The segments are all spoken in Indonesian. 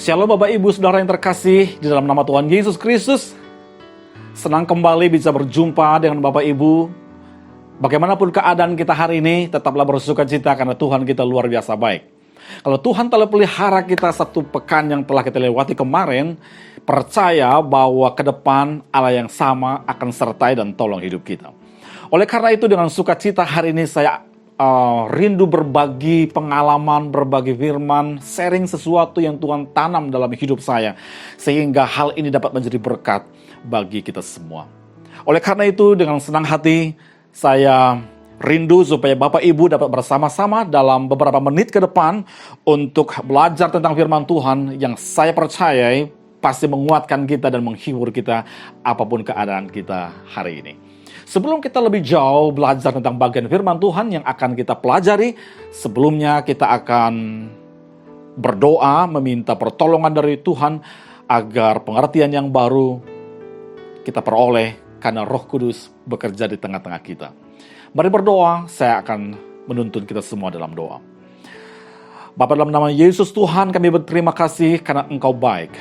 Shalom Bapak Ibu Saudara yang terkasih di dalam nama Tuhan Yesus Kristus. Senang kembali bisa berjumpa dengan Bapak Ibu. Bagaimanapun keadaan kita hari ini, tetaplah bersuka cita karena Tuhan kita luar biasa baik. Kalau Tuhan telah pelihara kita satu pekan yang telah kita lewati kemarin, percaya bahwa ke depan Allah yang sama akan sertai dan tolong hidup kita. Oleh karena itu dengan sukacita hari ini saya rindu berbagi pengalaman, berbagi firman, sharing sesuatu yang Tuhan tanam dalam hidup saya. Sehingga hal ini dapat menjadi berkat bagi kita semua. Oleh karena itu dengan senang hati saya rindu supaya Bapak Ibu dapat bersama-sama dalam beberapa menit ke depan untuk belajar tentang firman Tuhan yang saya percayai pasti menguatkan kita dan menghibur kita apapun keadaan kita hari ini. Sebelum kita lebih jauh belajar tentang bagian firman Tuhan yang akan kita pelajari, sebelumnya kita akan berdoa meminta pertolongan dari Tuhan agar pengertian yang baru kita peroleh karena Roh Kudus bekerja di tengah-tengah kita. Mari berdoa, saya akan menuntun kita semua dalam doa. Bapa, dalam nama Yesus Tuhan, kami berterima kasih karena Engkau baik.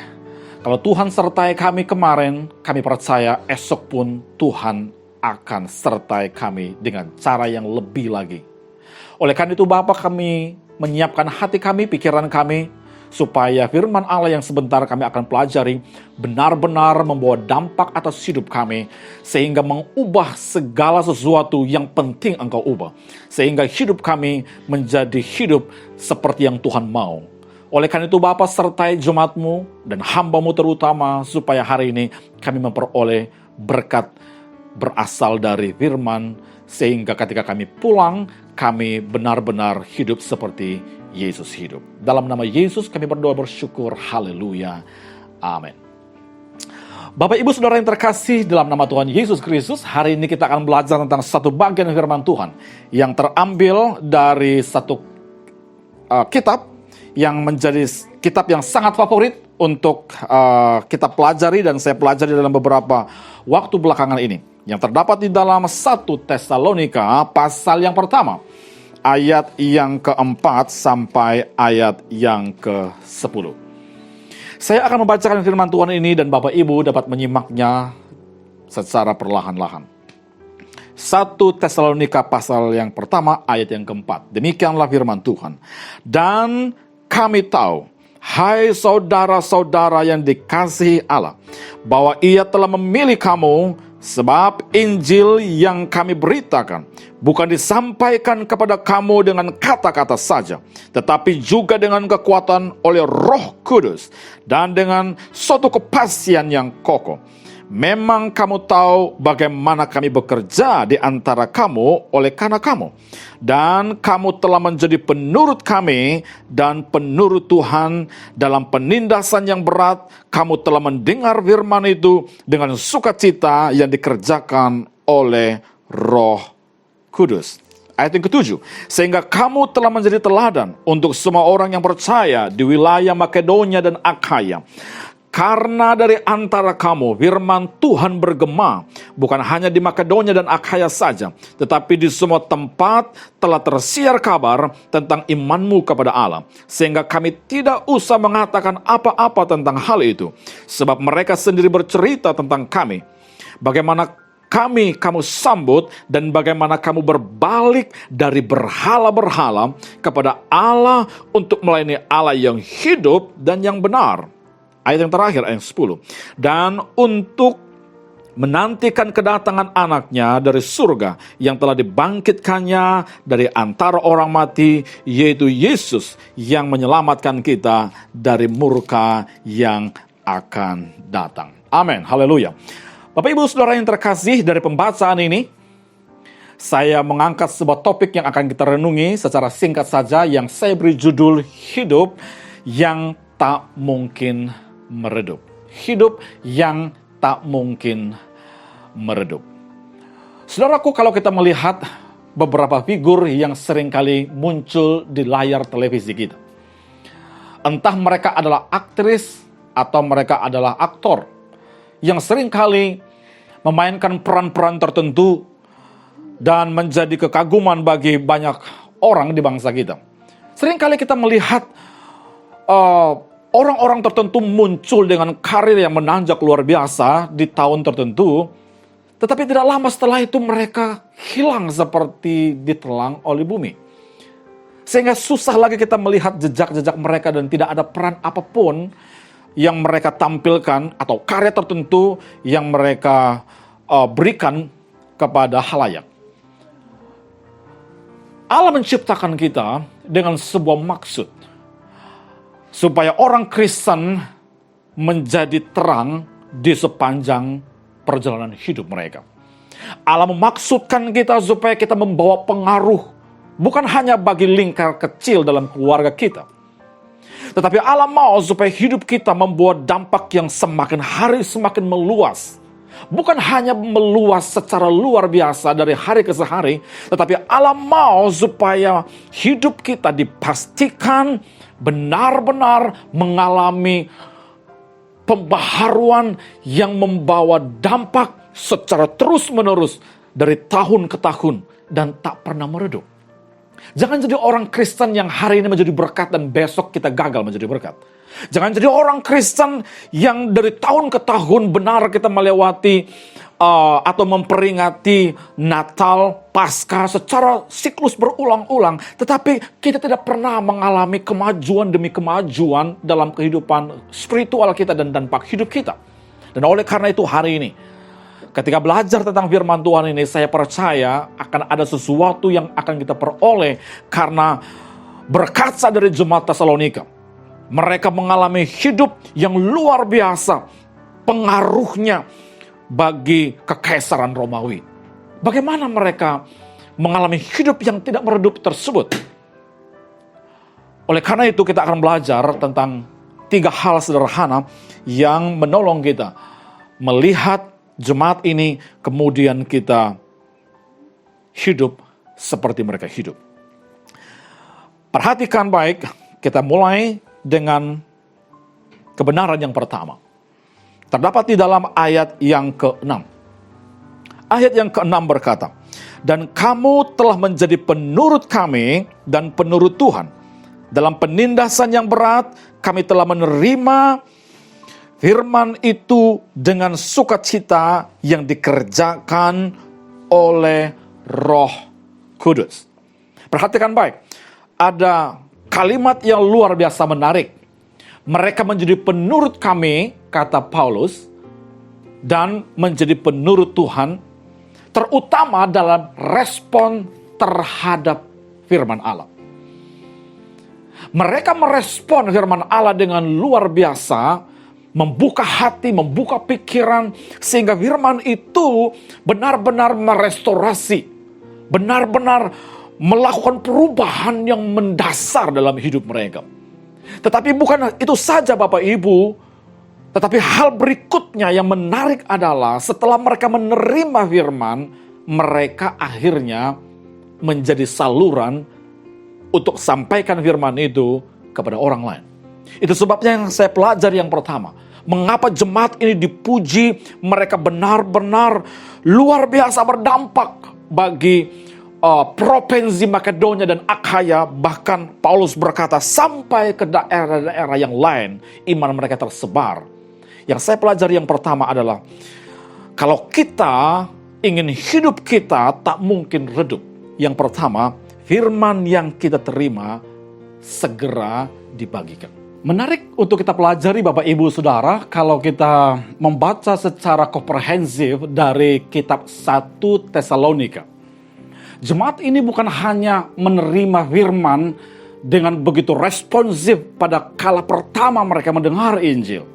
Kalau Tuhan sertai kami kemarin, kami percaya esok pun Tuhan akan sertai kami dengan cara yang lebih lagi. Oleh karena itu Bapa, kami menyiapkan hati kami, pikiran kami, supaya firman Allah yang sebentar kami akan pelajari benar-benar membawa dampak atas hidup kami, sehingga mengubah segala sesuatu yang penting Engkau ubah, sehingga hidup kami menjadi hidup seperti yang Tuhan mau. Oleh karena itu Bapa, sertai jemaat-Mu dan hamba-Mu terutama, supaya hari ini kami memperoleh berkat berasal dari firman, sehingga ketika kami pulang, kami benar-benar hidup seperti Yesus hidup. Dalam nama Yesus kami berdoa bersyukur, haleluya, amin. Bapak Ibu Saudara yang terkasih dalam nama Tuhan Yesus Kristus, hari ini kita akan belajar tentang satu bagian firman Tuhan yang terambil dari satu kitab yang menjadi kitab yang sangat favorit untuk kita pelajari dan saya pelajari dalam beberapa waktu belakangan ini, yang terdapat di dalam 1 Tesalonika pasal yang pertama, ayat yang keempat sampai ayat yang ke-10. Saya akan membacakan firman Tuhan ini dan Bapak Ibu dapat menyimaknya secara perlahan-lahan. 1 Tesalonika pasal yang pertama ayat yang keempat. Demikianlah firman Tuhan. Dan kami tahu, hai saudara-saudara yang dikasihi Allah, bahwa Ia telah memilih kamu, sebab Injil yang kami beritakan bukan disampaikan kepada kamu dengan kata-kata saja, tetapi juga dengan kekuatan oleh Roh Kudus dan dengan suatu kepastian yang kokoh. Memang kamu tahu bagaimana kami bekerja di antara kamu oleh karena kamu. Dan kamu telah menjadi penurut kami dan penurut Tuhan dalam penindasan yang berat. Kamu telah mendengar firman itu dengan sukacita yang dikerjakan oleh Roh Kudus. Ayat yang ke-7, sehingga kamu telah menjadi teladan untuk semua orang yang percaya di wilayah Makedonia dan Akhaya. Karena dari antara kamu firman Tuhan bergema, bukan hanya di Makedonia dan Akhaya saja, tetapi di semua tempat telah tersiar kabar tentang imanmu kepada Allah, sehingga kami tidak usah mengatakan apa-apa tentang hal itu, sebab mereka sendiri bercerita tentang kami, bagaimana kamu sambut dan bagaimana kamu berbalik dari berhala-berhala kepada Allah untuk melayani Allah yang hidup dan yang benar. Ayat yang terakhir, ayat 10. Dan untuk menantikan kedatangan anaknya dari surga yang telah dibangkitkannya dari antara orang mati, yaitu Yesus yang menyelamatkan kita dari murka yang akan datang. Amin, haleluya. Bapak Ibu Saudara yang terkasih, dari pembacaan ini saya mengangkat sebuah topik yang akan kita renungi secara singkat saja, yang saya beri judul hidup yang tak mungkin meredup. Hidup yang tak mungkin meredup. Saudaraku, kalau kita melihat beberapa figur yang seringkali muncul di layar televisi kita, entah mereka adalah aktris atau mereka adalah aktor yang seringkali memainkan peran-peran tertentu dan menjadi kekaguman bagi banyak orang di bangsa kita. Seringkali kita melihat orang-orang tertentu muncul dengan karir yang menanjak luar biasa di tahun tertentu, tetapi tidak lama setelah itu mereka hilang seperti ditelan oleh bumi. Sehingga susah lagi kita melihat jejak-jejak mereka dan tidak ada peran apapun yang mereka tampilkan atau karya tertentu yang mereka berikan kepada halayak. Allah menciptakan kita dengan sebuah maksud, supaya orang Kristen menjadi terang di sepanjang perjalanan hidup mereka. Allah memaksudkan kita supaya kita membawa pengaruh, bukan hanya bagi lingkar kecil dalam keluarga kita, tetapi Allah mau supaya hidup kita membuat dampak yang semakin hari semakin meluas. Bukan hanya meluas secara luar biasa dari hari ke hari, tetapi Allah mau supaya hidup kita dipastikan benar-benar mengalami pembaharuan yang membawa dampak secara terus-menerus dari tahun ke tahun dan tak pernah meredup. Jangan jadi orang Kristen yang hari ini menjadi berkat dan besok kita gagal menjadi berkat. Jangan jadi orang Kristen yang dari tahun ke tahun benar kita melewati atau memperingati Natal, Paskah secara siklus berulang-ulang. Tetapi kita tidak pernah mengalami kemajuan demi kemajuan dalam kehidupan spiritual kita dan dampak hidup kita. Dan oleh karena itu hari ini, ketika belajar tentang firman Tuhan ini, saya percaya akan ada sesuatu yang akan kita peroleh karena berkaca dari jemaat Tesalonika. Mereka mengalami hidup yang luar biasa pengaruhnya bagi kekaisaran Romawi. Bagaimana mereka mengalami hidup yang tidak meredup tersebut? Oleh karena itu kita akan belajar tentang 3 hal sederhana yang menolong kita melihat jemaat ini, kemudian kita hidup seperti mereka hidup. Perhatikan baik, kita mulai dengan kebenaran yang pertama. Terdapat di dalam ayat yang ke-6. Ayat yang ke-6 berkata, "Dan kamu telah menjadi penurut kami dan penurut Tuhan. Dalam penindasan yang berat, kami telah menerima firman itu dengan sukacita yang dikerjakan oleh Roh Kudus." Perhatikan baik, ada kalimat yang luar biasa menarik. Mereka menjadi penurut kami, kata Paulus, dan menjadi penurut Tuhan, terutama dalam respon terhadap firman Allah. Mereka merespon firman Allah dengan luar biasa, membuka hati, membuka pikiran, sehingga firman itu benar-benar merestorasi, benar-benar melakukan perubahan yang mendasar dalam hidup mereka. Tetapi bukan itu saja Bapak Ibu, tetapi hal berikutnya yang menarik adalah setelah mereka menerima firman, mereka akhirnya menjadi saluran untuk sampaikan firman itu kepada orang lain. Itu sebabnya yang saya pelajari yang pertama. Mengapa jemaat ini dipuji, mereka benar-benar luar biasa berdampak bagi provinsi Makedonia dan Akhaya, bahkan Paulus berkata sampai ke daerah-daerah yang lain iman mereka tersebar. Yang saya pelajari yang pertama adalah kalau kita ingin hidup kita tak mungkin redup. Yang pertama, firman yang kita terima segera dibagikan. Menarik untuk kita pelajari Bapak Ibu Saudara kalau kita membaca secara komprehensif dari kitab 1 Tesalonika. Jemaat ini bukan hanya menerima firman dengan begitu responsif pada kala pertama mereka mendengar Injil.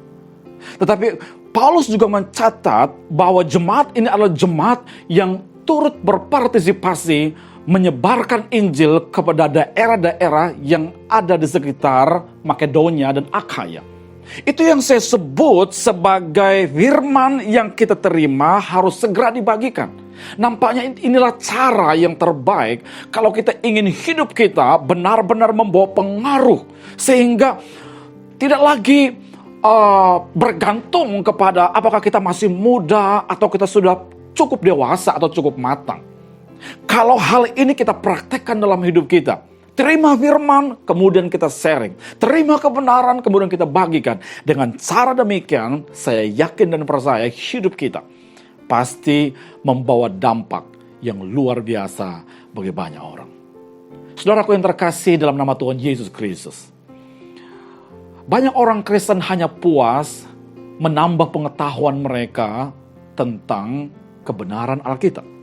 Tetapi Paulus juga mencatat bahwa jemaat ini adalah jemaat yang turut berpartisipasi menyebarkan Injil kepada daerah-daerah yang ada di sekitar Makedonia dan Akhaya. Itu yang saya sebut sebagai firman yang kita terima harus segera dibagikan. Nampaknya inilah cara yang terbaik kalau kita ingin hidup kita benar-benar membawa pengaruh. Sehingga tidak lagi bergantung kepada apakah kita masih muda atau kita sudah cukup dewasa atau cukup matang. Kalau hal ini kita praktekkan dalam hidup kita, Terima firman, kemudian kita sharing. Terima kebenaran, kemudian kita bagikan. Dengan cara demikian, saya yakin dan percaya hidup kita pasti membawa dampak yang luar biasa bagi banyak orang. Saudaraku yang terkasih dalam nama Tuhan Yesus Kristus. Banyak orang Kristen hanya puas menambah pengetahuan mereka tentang kebenaran Alkitab.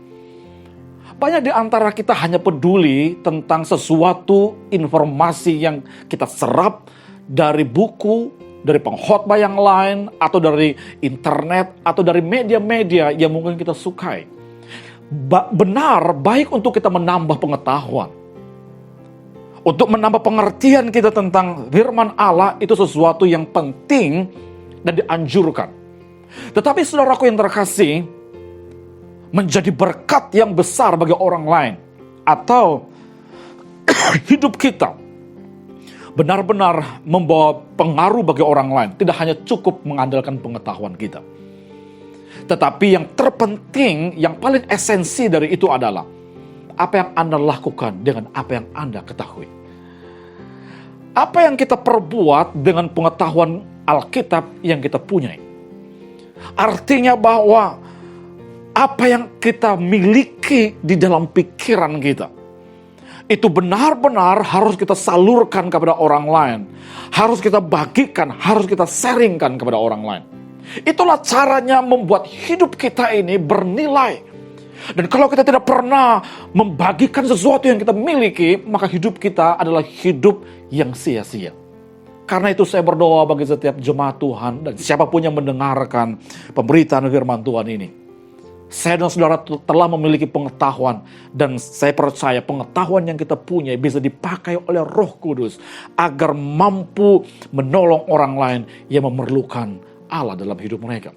Banyak di antara kita hanya peduli tentang sesuatu informasi yang kita serap dari buku, dari pengkhotbah yang lain, atau dari internet, atau dari media-media yang mungkin kita sukai. Benar, baik untuk kita menambah pengetahuan. Untuk menambah pengertian kita tentang firman Allah, itu sesuatu yang penting dan dianjurkan. Tetapi saudaraku yang terkasih, menjadi berkat yang besar bagi orang lain, atau hidup kita benar-benar membawa pengaruh bagi orang lain, tidak hanya cukup mengandalkan pengetahuan kita. Tetapi yang terpenting, yang paling esensi dari itu adalah apa yang Anda lakukan dengan apa yang Anda ketahui. Apa yang kita perbuat dengan pengetahuan Alkitab yang kita punyai. Artinya bahwa apa yang kita miliki di dalam pikiran kita, itu benar-benar harus kita salurkan kepada orang lain. Harus kita bagikan, harus kita sharingkan kepada orang lain. Itulah caranya membuat hidup kita ini bernilai. Dan kalau kita tidak pernah membagikan sesuatu yang kita miliki, maka hidup kita adalah hidup yang sia-sia. Karena itu saya berdoa bagi setiap jemaat Tuhan dan siapapun yang mendengarkan pemberitaan firman Tuhan ini. Saya dan saudara telah memiliki pengetahuan, dan saya percaya pengetahuan yang kita punya bisa dipakai oleh Roh Kudus agar mampu menolong orang lain yang memerlukan Allah dalam hidup mereka.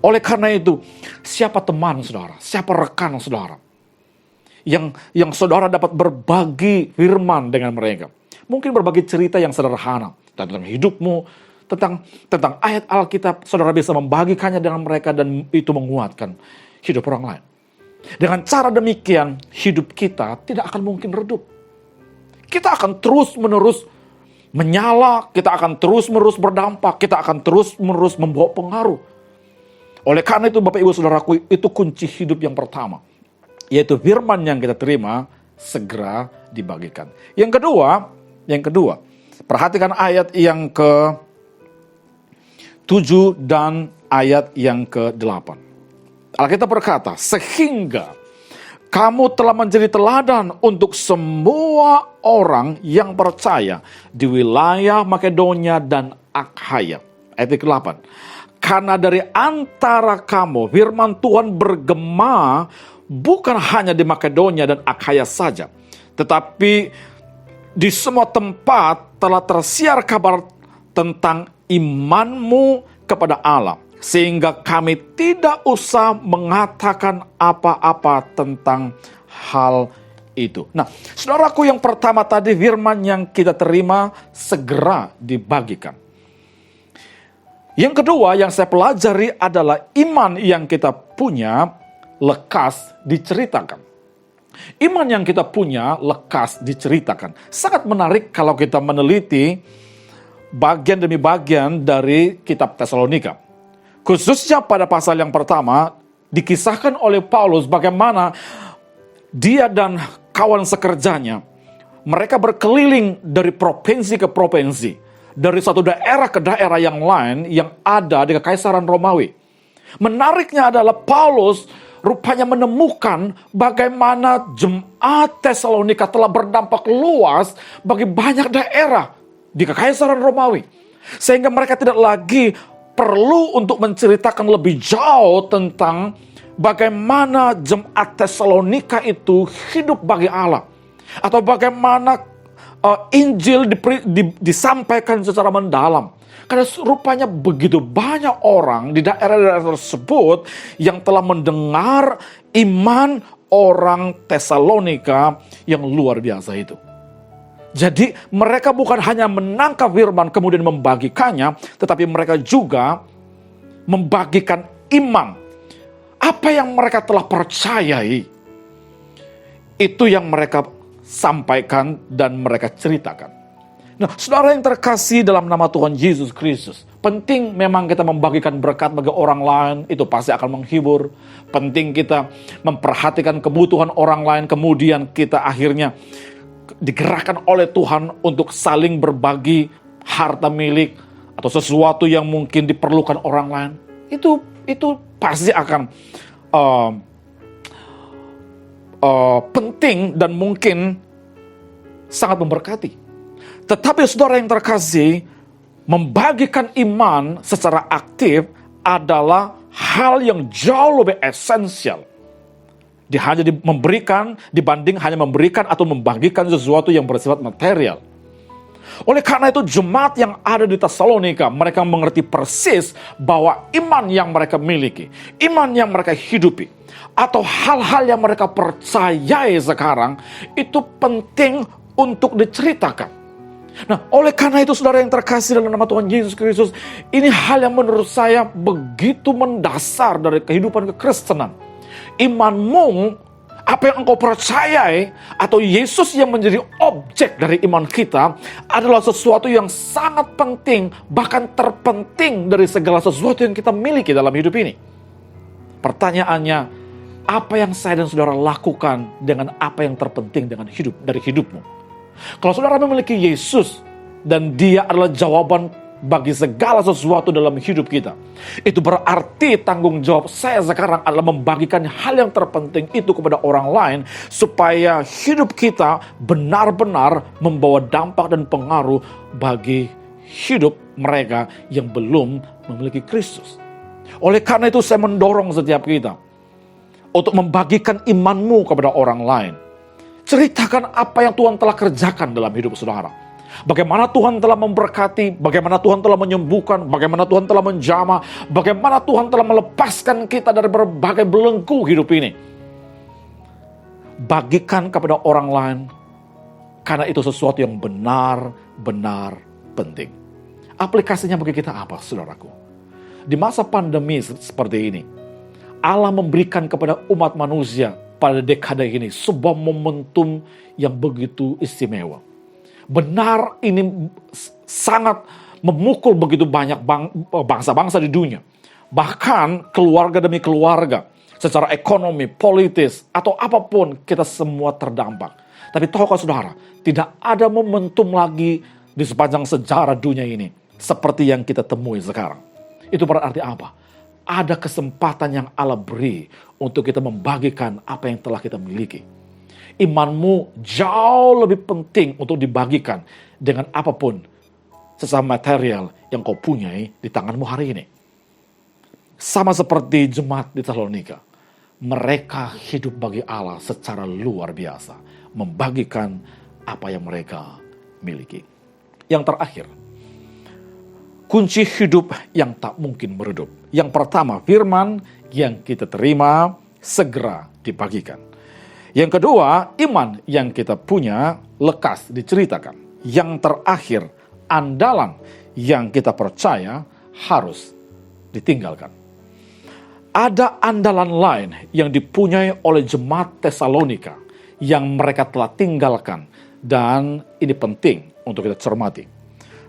Oleh karena itu, siapa teman saudara, siapa rekan saudara yang saudara dapat berbagi firman dengan mereka. Mungkin berbagi cerita yang sederhana tentang hidupmu, tentang ayat Alkitab, saudara bisa membagikannya dengan mereka dan itu menguatkan hidup orang lain. Dengan cara demikian, hidup kita tidak akan mungkin redup. Kita akan terus-menerus menyala, kita akan terus-menerus berdampak, kita akan terus-menerus membawa pengaruh. Oleh karena itu Bapak Ibu Saudaraku, itu kunci hidup yang pertama, yaitu firman yang kita terima segera dibagikan. Yang kedua, perhatikan ayat yang ke-7 dan ayat yang ke-8. Alkitab berkata, sehingga kamu telah menjadi teladan untuk semua orang yang percaya di wilayah Makedonia dan Akhaya. Ayat ke-8. Karena dari antara kamu firman Tuhan bergema bukan hanya di Makedonia dan Akhaya saja, tetapi di semua tempat telah tersiar kabar tentang imanmu kepada Allah, sehingga kami tidak usah mengatakan apa-apa tentang hal itu. Nah, saudaraku, yang pertama tadi firman yang kita terima segera dibagikan. Yang kedua yang saya pelajari adalah iman yang kita punya lekas diceritakan. Iman yang kita punya lekas diceritakan. Sangat menarik kalau kita meneliti bagian demi bagian dari kitab Tesalonika. Khususnya pada pasal yang pertama, dikisahkan oleh Paulus bagaimana dia dan kawan sekerjanya, mereka berkeliling dari provinsi ke provinsi, dari satu daerah ke daerah yang lain yang ada di Kekaisaran Romawi. Menariknya adalah Paulus rupanya menemukan bagaimana jemaat Tesalonika telah berdampak luas bagi banyak daerah di Kekaisaran Romawi. Sehingga mereka tidak lagi perlu untuk menceritakan lebih jauh tentang bagaimana jemaat Tesalonika itu hidup bagi Allah. Atau bagaimana Injil disampaikan secara mendalam. Karena rupanya begitu banyak orang di daerah-daerah tersebut yang telah mendengar iman orang Tesalonika yang luar biasa itu. Jadi mereka bukan hanya menangkap firman kemudian membagikannya, tetapi mereka juga membagikan iman. Apa yang mereka telah percayai, itu yang mereka sampaikan dan mereka ceritakan. Nah, saudara yang terkasih dalam nama Tuhan Yesus Kristus, penting memang kita membagikan berkat bagi orang lain, itu pasti akan menghibur. Penting kita memperhatikan kebutuhan orang lain, kemudian kita akhirnya digerakkan oleh Tuhan untuk saling berbagi harta milik atau sesuatu yang mungkin diperlukan orang lain. Itu pasti akan penting dan mungkin sangat memberkati. Tetapi saudara yang terkasih, membagikan iman secara aktif adalah hal yang jauh lebih esensial. Hanya dibanding hanya memberikan atau membagikan sesuatu yang bersifat material. Oleh karena itu jemaat yang ada di Tesalonika, mereka mengerti persis bahwa iman yang mereka miliki, iman yang mereka hidupi, atau hal-hal yang mereka percayai sekarang, itu penting untuk diceritakan. Nah, oleh karena itu saudara yang terkasih dalam nama Tuhan Yesus Kristus, ini hal yang menurut saya begitu mendasar dari kehidupan kekristenan. Imanmu, apa yang engkau percayai, atau Yesus yang menjadi objek dari iman kita, adalah sesuatu yang sangat penting, bahkan terpenting dari segala sesuatu yang kita miliki dalam hidup ini. Pertanyaannya, apa yang saya dan saudara lakukan dengan apa yang terpenting dari hidupmu? Kalau saudara memiliki Yesus dan Dia adalah jawaban bagi segala sesuatu dalam hidup kita, itu berarti tanggung jawab saya sekarang adalah membagikan hal yang terpenting itu kepada orang lain, supaya hidup kita benar-benar membawa dampak dan pengaruh bagi hidup mereka yang belum memiliki Kristus. Oleh karena itu saya mendorong setiap kita untuk membagikan imanmu kepada orang lain. Ceritakan apa yang Tuhan telah kerjakan dalam hidup saudara. Bagaimana Tuhan telah memberkati, bagaimana Tuhan telah menyembuhkan, bagaimana Tuhan telah menjamah, bagaimana Tuhan telah melepaskan kita dari berbagai belenggu hidup ini. Bagikan kepada orang lain, karena itu sesuatu yang benar-benar penting. Aplikasinya bagi kita apa, saudaraku? Di masa pandemi seperti ini, Allah memberikan kepada umat manusia pada dekade ini sebuah momentum yang begitu istimewa. Benar, ini sangat memukul begitu banyak bangsa-bangsa di dunia. Bahkan keluarga demi keluarga, secara ekonomi, politis, atau apapun, kita semua terdampak. Tapi tahukah saudara, tidak ada momentum lagi di sepanjang sejarah dunia ini seperti yang kita temui sekarang. Itu berarti apa? Ada kesempatan yang Allah beri untuk kita membagikan apa yang telah kita miliki. Imanmu jauh lebih penting untuk dibagikan dengan apapun sesama material yang kau punyai di tanganmu hari ini. Sama seperti jemaat di Tesalonika, mereka hidup bagi Allah secara luar biasa, membagikan apa yang mereka miliki. Yang terakhir, kunci hidup yang tak mungkin meredup. Yang pertama, firman yang kita terima segera dibagikan. Yang kedua, iman yang kita punya lekas diceritakan. Yang terakhir, andalan yang kita percaya harus ditinggalkan. Ada andalan lain yang dipunyai oleh jemaat Tesalonika yang mereka telah tinggalkan, dan ini penting untuk kita cermati.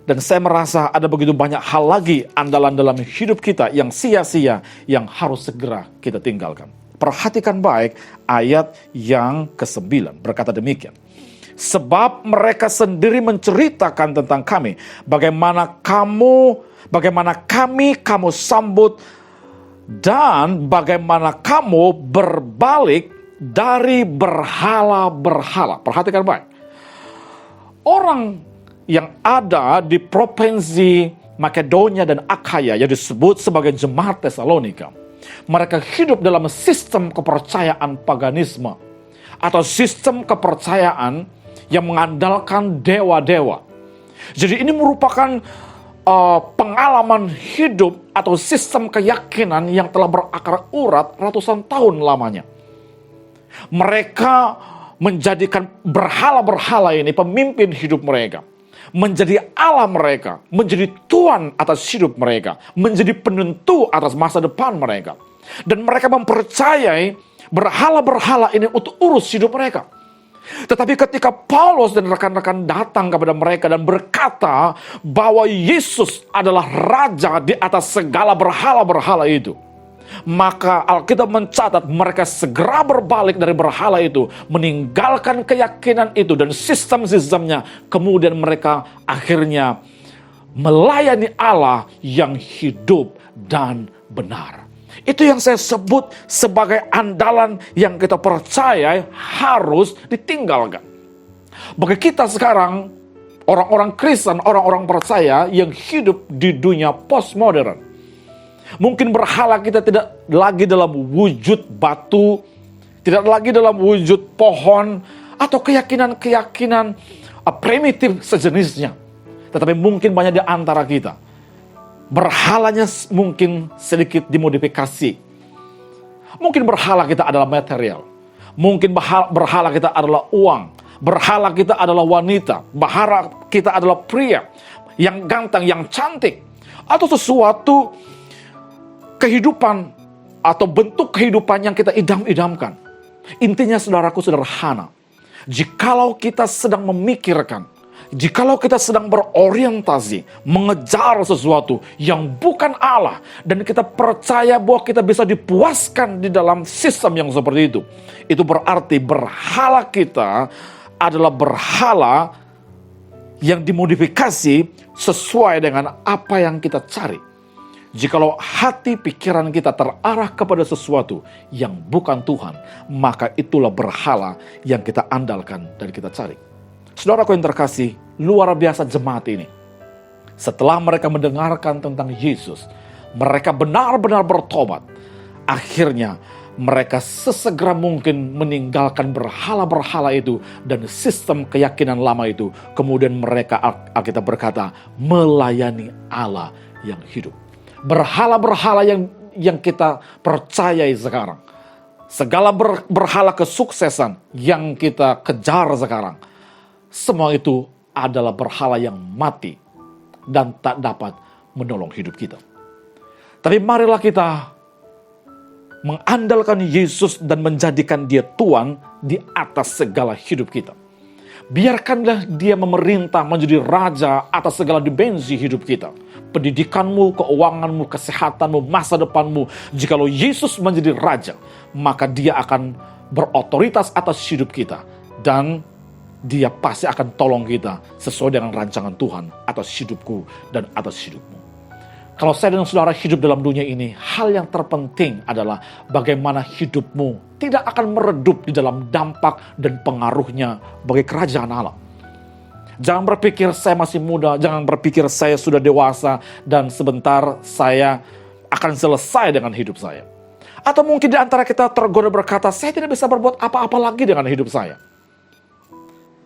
Dan saya merasa ada begitu banyak hal lagi andalan dalam hidup kita yang sia-sia, yang harus segera kita tinggalkan. Perhatikan baik ayat yang ke-9, berkata demikian. Sebab mereka sendiri menceritakan tentang kami, bagaimana kami kamu sambut, dan bagaimana kamu berbalik dari berhala-berhala. Perhatikan baik. Orang yang ada di provinsi Makedonia dan Akhaya yang disebut sebagai jemaat Tesalonika, mereka hidup dalam sistem kepercayaan paganisme atau sistem kepercayaan yang mengandalkan dewa-dewa. Jadi ini merupakan pengalaman hidup atau sistem keyakinan yang telah berakar urat ratusan tahun lamanya. Mereka menjadikan berhala-berhala ini pemimpin hidup mereka, menjadi Allah mereka, menjadi Tuhan atas hidup mereka, menjadi penentu atas masa depan mereka. Dan mereka mempercayai berhala-berhala ini untuk urus hidup mereka. Tetapi ketika Paulus dan rekan-rekan datang kepada mereka dan berkata bahwa Yesus adalah Raja di atas segala berhala-berhala itu, maka Alkitab mencatat mereka segera berbalik dari berhala itu, meninggalkan keyakinan itu dan sistem-sistemnya. Kemudian mereka akhirnya melayani Allah yang hidup dan benar. Itu yang saya sebut sebagai andalan yang kita percaya harus ditinggalkan. Bagi kita sekarang, orang-orang Kristen, orang-orang percaya yang hidup di dunia postmodern, mungkin berhala kita tidak lagi dalam wujud batu, tidak lagi dalam wujud pohon, atau keyakinan-keyakinan primitif sejenisnya. Tetapi mungkin banyak di antara kita, berhalanya mungkin sedikit dimodifikasi. Mungkin berhala kita adalah material. Mungkin berhala kita adalah uang. Berhala kita adalah wanita. Berhala kita adalah pria yang ganteng, yang cantik. Atau sesuatu kehidupan atau bentuk kehidupan yang kita idam-idamkan. Intinya saudaraku sederhana. Jikalau kita sedang memikirkan, jikalau kita sedang berorientasi, mengejar sesuatu yang bukan Allah, dan kita percaya bahwa kita bisa dipuaskan di dalam sistem yang seperti itu berarti berhala kita adalah berhala yang dimodifikasi sesuai dengan apa yang kita cari. Jikalau hati pikiran kita terarah kepada sesuatu yang bukan Tuhan, maka itulah berhala yang kita andalkan dan kita cari. Saudaraku yang terkasih, luar biasa jemaat ini. Setelah mereka mendengarkan tentang Yesus, mereka benar-benar bertobat. Akhirnya mereka sesegera mungkin meninggalkan berhala-berhala itu dan sistem keyakinan lama itu. Kemudian mereka, Alkitab berkata, melayani Allah yang hidup. Berhala-berhala yang kita percayai sekarang, segala berhala kesuksesan yang kita kejar sekarang, semua itu adalah berhala yang mati dan tak dapat menolong hidup kita. Tapi marilah kita mengandalkan Yesus dan menjadikan Dia Tuhan di atas segala hidup kita. Biarkanlah Dia memerintah menjadi raja atas segala dimensi hidup kita. Pendidikanmu, keuanganmu, kesehatanmu, masa depanmu. Jikalau Yesus menjadi raja, maka Dia akan berotoritas atas hidup kita. Dan Dia pasti akan tolong kita sesuai dengan rancangan Tuhan atas hidupku dan atas hidupmu. Kalau saya dan saudara hidup dalam dunia ini, hal yang terpenting adalah bagaimana hidupmu tidak akan meredup di dalam dampak dan pengaruhnya bagi kerajaan Allah. Jangan berpikir saya masih muda, jangan berpikir saya sudah dewasa dan sebentar saya akan selesai dengan hidup saya. Atau mungkin di antara kita tergoda berkata, saya tidak bisa berbuat apa-apa lagi dengan hidup saya.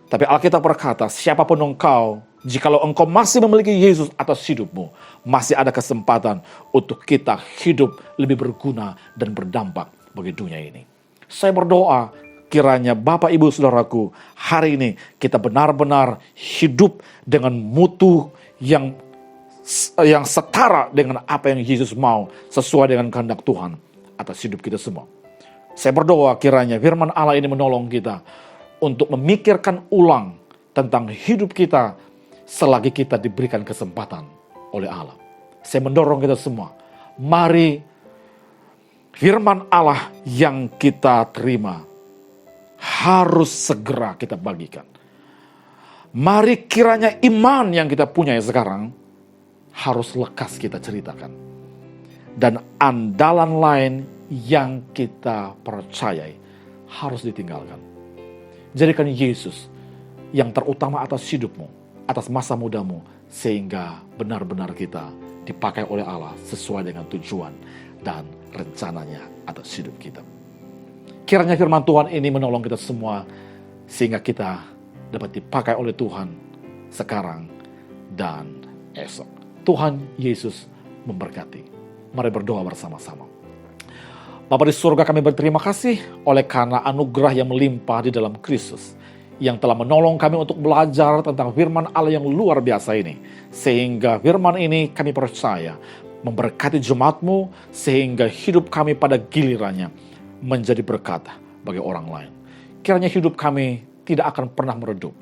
Tapi Alkitab berkata, siapapun engkau, jikalau engkau masih memiliki Yesus atas hidupmu, masih ada kesempatan untuk kita hidup lebih berguna dan berdampak bagi dunia ini. Saya berdoa, kiranya Bapak Ibu Saudaraku, hari ini kita benar-benar hidup dengan mutu yang setara dengan apa yang Yesus mau, sesuai dengan kehendak Tuhan atas hidup kita semua. Saya berdoa kiranya firman Allah ini menolong kita untuk memikirkan ulang tentang hidup kita selagi kita diberikan kesempatan oleh Allah. Saya mendorong kita semua, mari firman Allah yang kita terima harus segera kita bagikan. Mari kiranya iman yang kita punya sekarang harus lekas kita ceritakan. Dan andalan lain yang kita percayai harus ditinggalkan. Jadikan Yesus yang terutama atas hidupmu, atas masa mudamu, sehingga benar-benar kita dipakai oleh Allah sesuai dengan tujuan dan rencananya atas hidup kita. Kiranya firman Tuhan ini menolong kita semua, sehingga kita dapat dipakai oleh Tuhan sekarang dan esok. Tuhan Yesus memberkati. Mari berdoa bersama-sama. Bapa di surga, kami berterima kasih oleh karena anugerah yang melimpah di dalam Kristus, yang telah menolong kami untuk belajar tentang firman Allah yang luar biasa ini. Sehingga firman ini kami percaya memberkati jemaat-Mu, sehingga hidup kami pada gilirannya menjadi berkat bagi orang lain. Kiranya hidup kami tidak akan pernah meredup.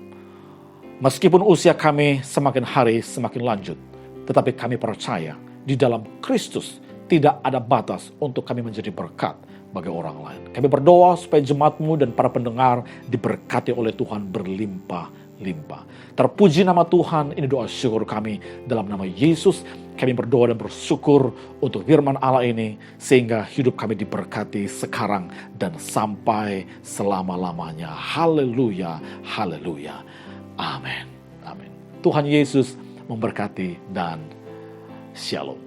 Meskipun usia kami semakin hari semakin lanjut, tetapi kami percaya di dalam Kristus tidak ada batas untuk kami menjadi berkat bagi orang lain. Kami berdoa supaya jemaat-Mu dan para pendengar diberkati oleh Tuhan berlimpah-limpah. Terpuji nama Tuhan, ini doa syukur kami dalam nama Yesus. Kami berdoa dan bersyukur untuk firman Allah ini, sehingga hidup kami diberkati sekarang dan sampai selama-lamanya. Haleluya, haleluya. Amin, amin. Tuhan Yesus memberkati dan shalom.